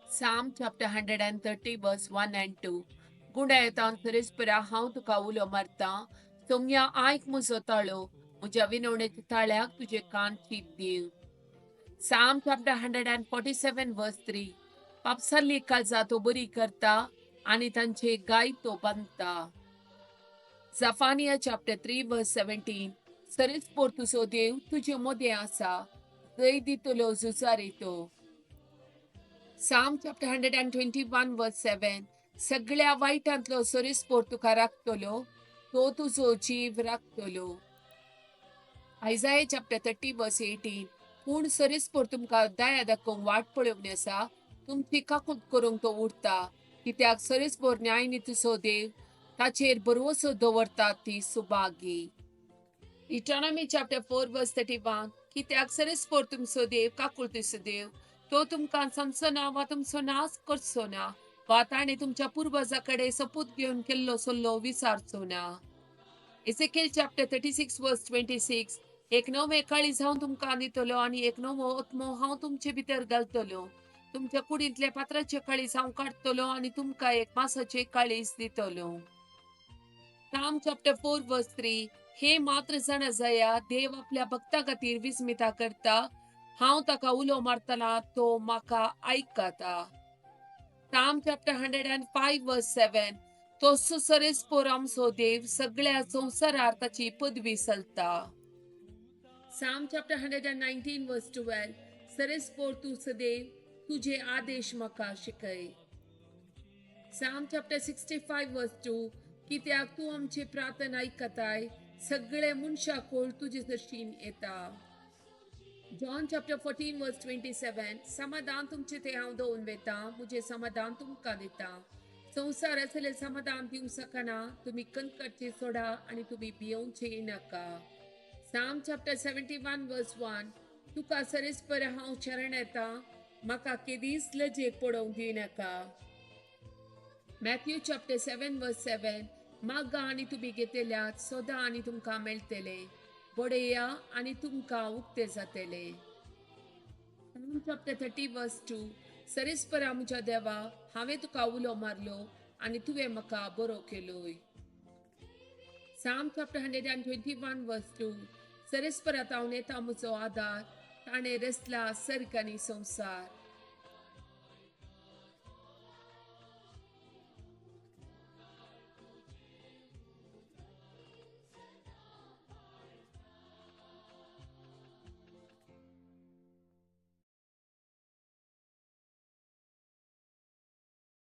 Psalm chapter 130 verse 1 and 2. गुण्या येतान सरीसपरा हांव तुका उलो मारतां. सोम्या आयक म्हजो ताळो, म्हज्या विनवणेच्या ताळ्याक तुझे कान चीत दीव. Psalm chapter 147 verse 3. पापसारली काळजा तो बरी करता आणि तांचे गाय तो बांदता. Zephaniah chapter 3 verse 17. सरीसपोर तुजो देव तुजे मोदें आसा, जय दितलो झुजारितो. Psalm chapter 121 verse 7. सगळ्या वाईटांतलो सरीसपोर तुका राखतलो, तो तुजो जीव राखतलो. Isaiah chapter 30 verse 18. पूण सरीसपोर तुमकां दया दाखोवंक वाट पळोवनी आसा, तुमची काकूट करूंक तो उरता, कित्याक सरीसपोर न्यायनितीचो देव, ताचेर भरवोसो दवरतात ती सुभागी. Deuteronomy chapter 4 verse 31. कित्याक सरीसपोर तुमचो देव काकुळतीचो देव, तो तुमकां सांगचो ना वा तुमचो नाश करचो ना, वा ताणे तुमच्या पुर्वजां कडेन सपूत घेवन केल्लो सल्लो विसारचो ना. Ezekiel chapter 36 verse 26. एक नवे काळीज हांव तुमकां दितलो आनी एक नवो आत्मो हांव तुमचे भितर घालतलो. तुमच्या कुडींतले पात्राचे काळीज हांव काडटलो आनी तुमकां एक मांसाचे काळीज दितलो. Psalm chapter 4 verse 3. हे मात्र जाणा जाया, देव आपल्या भक्ता खातीर विस्मिता करता. हांव ताका उलो मारतना तो म्हाका आयकता. Psalm chapter 105 verse 7. तो सरीसपोर आमचो देव सगळ्या संवसारार ताची पदवी चलता. Psalm chapter 119 verse 12. सरीसपोर तुजो देव, तुझे आदेश म्हाका शिकय. Psalm chapter 65 verse 2. कित्याक तू आमचे प्रार्थना आयकताय, सगळे मनशाकोळ तुजे दर्शीन येता. John chapter 14 verse 27. समाधान तुमचे ते हांव दवरून वेता, मुझे समाधान तुमकां दिता. संवसार असले समाधान दिवं सकना, तुम्ही कणकरचे सोडा आणि तुम्ही भियोवचे नाका. Psalm chapter 71 verse 1. तुका सरीसपर हांव शरण येता, म्हाका केदीस लजेक पडोवंक दिनाका. Matthew chapter 7 verse 7. मागा आणि तुम्ही घेतल्यात, सोदा आणि तुमकां मेळटले, बडया आणि तुमकां उक्ते जातले. Psalm chapter 30 verse 2. सरीसपरा म्हज्या देवा, हांवें तुका उलो मारलो आनी तुवें म्हाका बरो केलोय. Psalm chapter 121 verse 2. सरीसपरात हांव नेता म्हजो आदार, ताणें रचला सर्ग आनी संवसार.